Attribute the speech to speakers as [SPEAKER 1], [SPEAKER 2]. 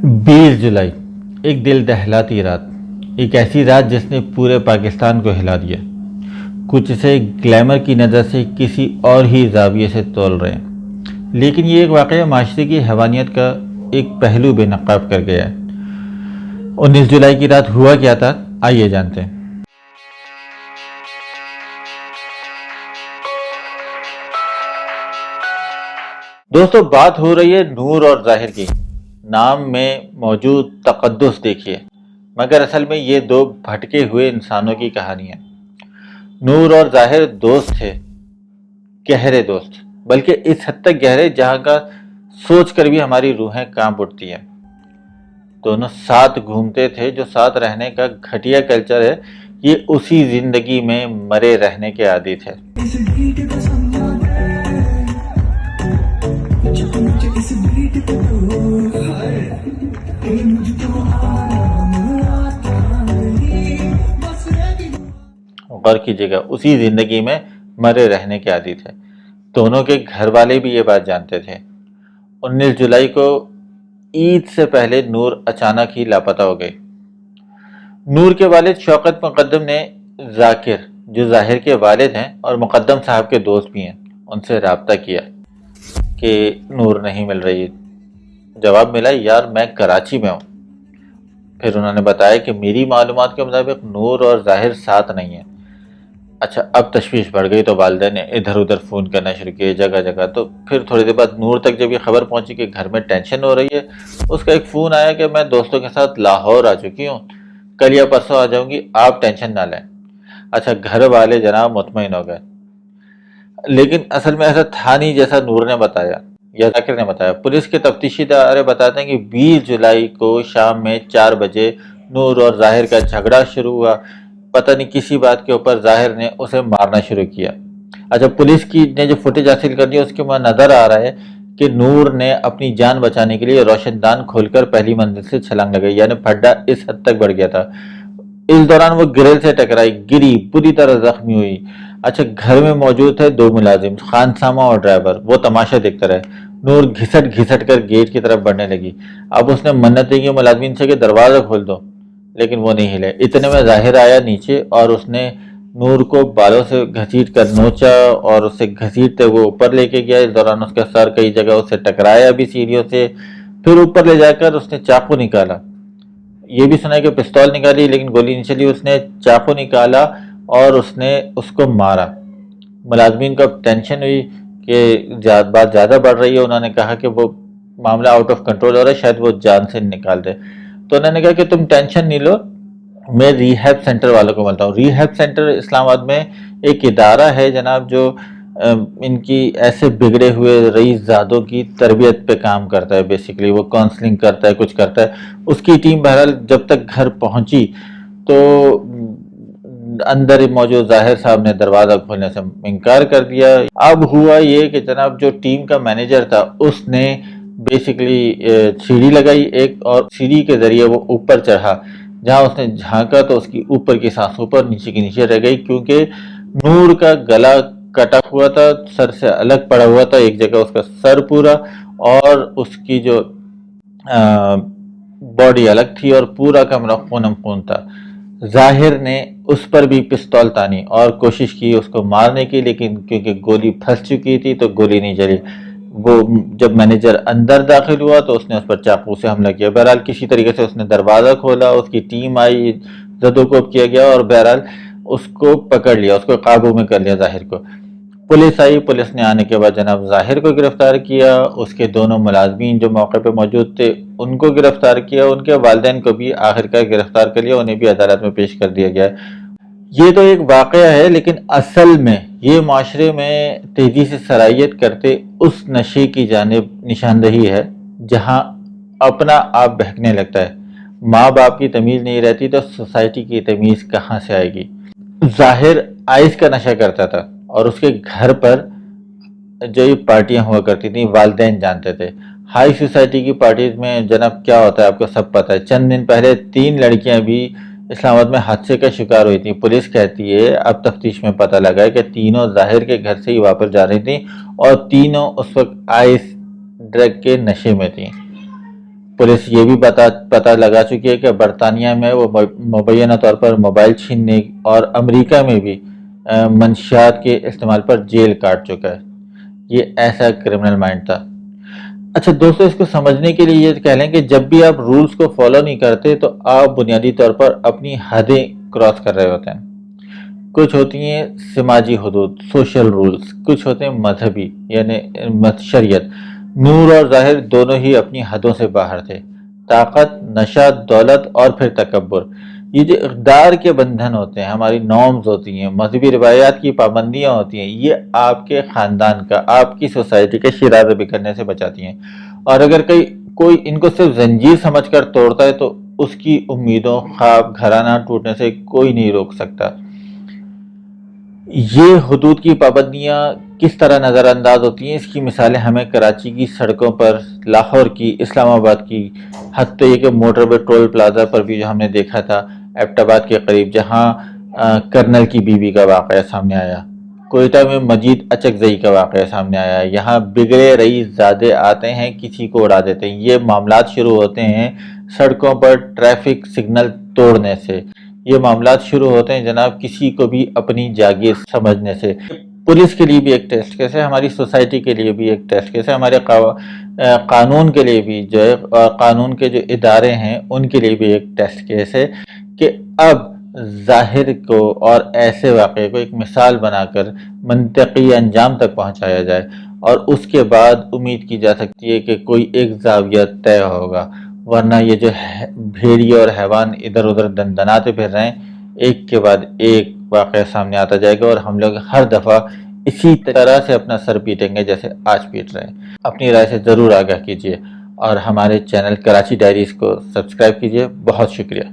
[SPEAKER 1] 20 جولائی، ایک دل دہلاتی رات، ایک ایسی رات جس نے پورے پاکستان کو ہلا دیا۔ کچھ اسے گلیمر کی نظر سے کسی اور ہی زاویے سے تول رہے ہیں، لیکن یہ ایک واقعہ معاشرے کی حیوانیت کا ایک پہلو بے نقاب کر گیا ہے۔ 19 جولائی کی رات ہوا کیا تھا، آئیے جانتے ہیں۔ دوستو، بات ہو رہی ہے نور اور ظاہر کی۔ نام میں موجود تقدس دیکھیے، مگر اصل میں یہ دو بھٹکے ہوئے انسانوں کی کہانی ہے۔ نور اور ظاہر دوست تھے، گہرے دوست، بلکہ اس حد تک گہرے جہاں کا سوچ کر بھی ہماری روحیں کانپ اٹھتی ہیں۔ دونوں ساتھ گھومتے تھے۔ جو ساتھ رہنے کا گھٹیا کلچر ہے، یہ اسی زندگی میں مرے رہنے کے عادی تھے۔ غور کیجیے گا، اسی زندگی میں مرے رہنے کے عادی تھے۔ دونوں کے گھر والے بھی یہ بات جانتے تھے۔ 19 جولائی کو عید سے پہلے نور اچانک ہی لاپتہ ہو گئی۔ نور کے والد شوکت مقدم نے ذاکر، جو ظاہر کے والد ہیں اور مقدم صاحب کے دوست بھی ہیں، ان سے رابطہ کیا کہ نور نہیں مل رہی۔ جواب ملا، یار میں کراچی میں ہوں۔ پھر انہوں نے بتایا کہ میری معلومات کے مطابق نور اور ظاہر ساتھ نہیں ہیں۔ اچھا، اب تشویش بڑھ گئی تو والدہ نے ادھر ادھر فون کرنا شروع کیے، جگہ جگہ۔ تو پھر تھوڑی دیر بعد نور تک جب یہ خبر پہنچی کہ گھر میں ٹینشن ہو رہی ہے، اس کا ایک فون آیا کہ میں دوستوں کے ساتھ لاہور آ چکی ہوں، کل یا پرسوں آ جاؤں گی، آپ ٹینشن نہ لیں۔ اچھا، گھر والے جناب مطمئن ہو گئے، لیکن اصل میں ایسا تھا نہیں جیسا نور نے بتایا یا ذاکر نے بتایا۔ پولیس کے تفتیشی ادارے بتاتے ہیں کہ 20 جولائی کو شام میں 4 بجے نور اور ظاہر کا جھگڑا شروع ہوا۔ پتہ نہیں کسی بات کے اوپر ظاہر نے اسے مارنا شروع کیا۔ اچھا، پولیس کی نے جو فوٹیج حاصل کر دی اس کے میں نظر آ رہا ہے کہ نور نے اپنی جان بچانے کے لیے روشن دان کھول کر پہلی منزل سے چھلانگ لگائی، یعنی پھڈا اس حد تک بڑھ گیا تھا۔ اس دوران وہ گریل سے ٹکرائی، گری، بری طرح زخمی ہوئی۔ اچھا، گھر میں موجود تھے 2 ملازم، خان سامہ اور ڈرائیور، وہ تماشا دیکھتا رہے۔ نور گھسٹ گھسٹ کر گیٹ کی طرف بڑھنے لگی۔ اب اس نے منتیں کی ملازمین سے کہ دروازہ کھول دو، لیکن وہ نہیں ہلے۔ اتنے میں ظاہر آیا نیچے اور اس نے نور کو بالوں سے گھسیٹ کر نوچا اور اسے گھسیٹتے وہ اوپر لے کے گیا۔ اس دوران اس کا سر کئی جگہ اس سے ٹکرایا بھی سیڑھیوں سے۔ پھر اوپر لے جا کر اس نے چاقو نکالا، یہ بھی سنا کہ پستول نکالی، لیکن گولی نہیں چلی۔ اس نے چاقو نکالا اور اس نے اس کو مارا۔ ملازمین کو اب ٹینشن ہوئی کہ بات زیادہ بڑھ رہی ہے۔ انہوں نے کہا کہ وہ معاملہ آؤٹ آف کنٹرول ہو رہا ہے، شاید وہ جان سے نکال دے۔ تو انہوں نے کہا کہ تم ٹینشن نہیں لو، میں ریہیب سینٹر والوں کو ملتا ہوں۔ ریہیب سینٹر اسلام آباد میں ایک ادارہ ہے جناب، جو ان کی ایسے بگڑے ہوئے رئیس زادوں کی تربیت پہ کام کرتا ہے۔ بیسیکلی وہ کاؤنسلنگ کرتا ہے، کچھ کرتا ہے۔ اس کی ٹیم بہرحال جب تک گھر پہنچی تو اندر موجود ظاہر صاحب نے دروازہ کھولنے سے انکار کر دیا۔ اب ہوا یہ کہ جناب جو ٹیم کا مینیجر تھا اس نے بیسیکلی سیڑھی لگائی ایک، اور سیڑھی کے ذریعے وہ اوپر چڑھا۔ جہاں اس نے جھانکا تو اس کی اوپر کی سانس اوپر، نیچے کی نیچے رہ گئی، کیونکہ نور کا گلا کٹا ہوا تھا، سر سے الگ پڑا ہوا تھا، ایک جگہ اس کا سر پورا اور اس کی جو باڈی الگ تھی اور پورا کمرہ خونم خون تھا۔ ظاہر نے اس پر بھی پستول تانی اور کوشش کی اس کو مارنے کی، لیکن کیونکہ گولی پھنس چکی تھی تو گولی نہیں چلی۔ وہ جب مینیجر اندر داخل ہوا تو اس نے اس پر چاقو سے حملہ کیا۔ بہرحال کسی طریقے سے اس نے دروازہ کھولا، اس کی ٹیم آئی، زدوکوب کیا گیا اور بہرحال اس کو پکڑ لیا، اس کو قابو میں کر لیا ظاہر کو۔ پولیس آئی، پولیس نے آنے کے بعد جناب ظاہر کو گرفتار کیا، اس کے دونوں ملازمین جو موقع پہ موجود تھے ان کو گرفتار کیا، ان کے والدین کو بھی آخرکار گرفتار کر لیا، انہیں بھی عدالت میں پیش کر دیا گیا۔ یہ تو ایک واقعہ ہے، لیکن اصل میں یہ معاشرے میں تیزی سے سرایت کرتے اس نشے کی جانب نشاندہی ہے جہاں اپنا آپ بہکنے لگتا ہے۔ ماں باپ کی تمیز نہیں رہتی تو سوسائٹی کی تمیز کہاں سے آئے گی؟ ظاہر آئس کا نشہ کرتا تھا اور اس کے گھر پر جو یہ پارٹیاں ہوا کرتی تھیں والدین جانتے تھے۔ ہائی سوسائٹی کی پارٹیز میں جناب کیا ہوتا ہے آپ کو سب پتہ ہے۔ چند دن پہلے 3 لڑکیاں بھی اسلام آباد میں حادثے کا شکار ہوئی تھیں۔ پولیس کہتی ہے اب تفتیش میں پتہ لگا ہے کہ تینوں ظاہر کے گھر سے ہی واپس جا رہی تھیں اور تینوں اس وقت آئس ڈرگ کے نشے میں تھیں۔ پولیس یہ بھی پتہ لگا چکی ہے کہ برطانیہ میں وہ مبینہ طور پر موبائل چھیننے اور امریکہ میں بھی منشیات کے استعمال پر جیل کاٹ چکا ہے۔ یہ ایسا کرمنل مائنڈ تھا۔ اچھا دوستو، اس کو سمجھنے کے لیے یہ کہہ لیں کہ جب بھی آپ رولز کو فالو نہیں کرتے تو آپ بنیادی طور پر اپنی حدیں کراس کر رہے ہوتے ہیں۔ کچھ ہوتی ہیں سماجی حدود، سوشل رولز، کچھ ہوتے ہیں مذہبی یعنی شریعت۔ نور اور ظاہر دونوں ہی اپنی حدوں سے باہر تھے۔ طاقت، نشہ، دولت اور پھر تکبر، یہ جو اقدار کے بندھن ہوتے ہیں، ہماری نارمز ہوتی ہیں، مذہبی روایات کی پابندیاں ہوتی ہیں، یہ آپ کے خاندان کا، آپ کی سوسائٹی کے شرارت کرنے سے بچاتی ہیں۔ اور اگر کوئی ان کو صرف زنجیر سمجھ کر توڑتا ہے تو اس کی امیدوں، خواب، گھرانہ ٹوٹنے سے کوئی نہیں روک سکتا۔ یہ حدود کی پابندیاں کس طرح نظر انداز ہوتی ہیں، اس کی مثالیں ہمیں کراچی کی سڑکوں پر، لاہور کی، اسلام آباد کی، حتیٰ یہ کہ موٹر وے ٹول پلازا پر بھی جو ہم نے دیکھا تھا ایبٹ آباد کے قریب، جہاں کرنل کی بیوی کا واقعہ سامنے آیا، کوئٹہ میں مجید اچکزئی کا واقعہ سامنے آیا، یہاں بگڑے رئیس زادے آتے ہیں، کسی کو اڑا دیتے ہیں۔ یہ معاملات شروع ہوتے ہیں سڑکوں پر ٹریفک سگنل توڑنے سے، یہ معاملات شروع ہوتے ہیں جناب کسی کو بھی اپنی جاگیر سمجھنے سے۔ پولیس کے لیے بھی ایک ٹیسٹ کیس ہے، ہماری سوسائٹی کے لیے بھی ایک ٹیسٹ کیس ہے، ہمارے قانون کے لیے بھی جو ہے، قانون کے جو ادارے ہیں ان کے لیے بھی ایک ٹیسٹ کیس ہے کہ اب ظاہر کو اور ایسے واقعے کو ایک مثال بنا کر منطقی انجام تک پہنچایا جائے، اور اس کے بعد امید کی جا سکتی ہے کہ کوئی ایک زاویہ طے ہوگا، ورنہ یہ جو بھیڑیے اور حیوان ادھر ادھر دندناتے پھر رہے ہیں، ایک کے بعد ایک واقعہ سامنے آتا جائے گا اور ہم لوگ ہر دفعہ اسی طرح سے اپنا سر پیٹیں گے جیسے آج پیٹ رہے ہیں۔ اپنی رائے سے ضرور آگاہ کیجیے اور ہمارے چینل کراچی ڈائریز کو سبسکرائب کیجیے۔ بہت شکریہ۔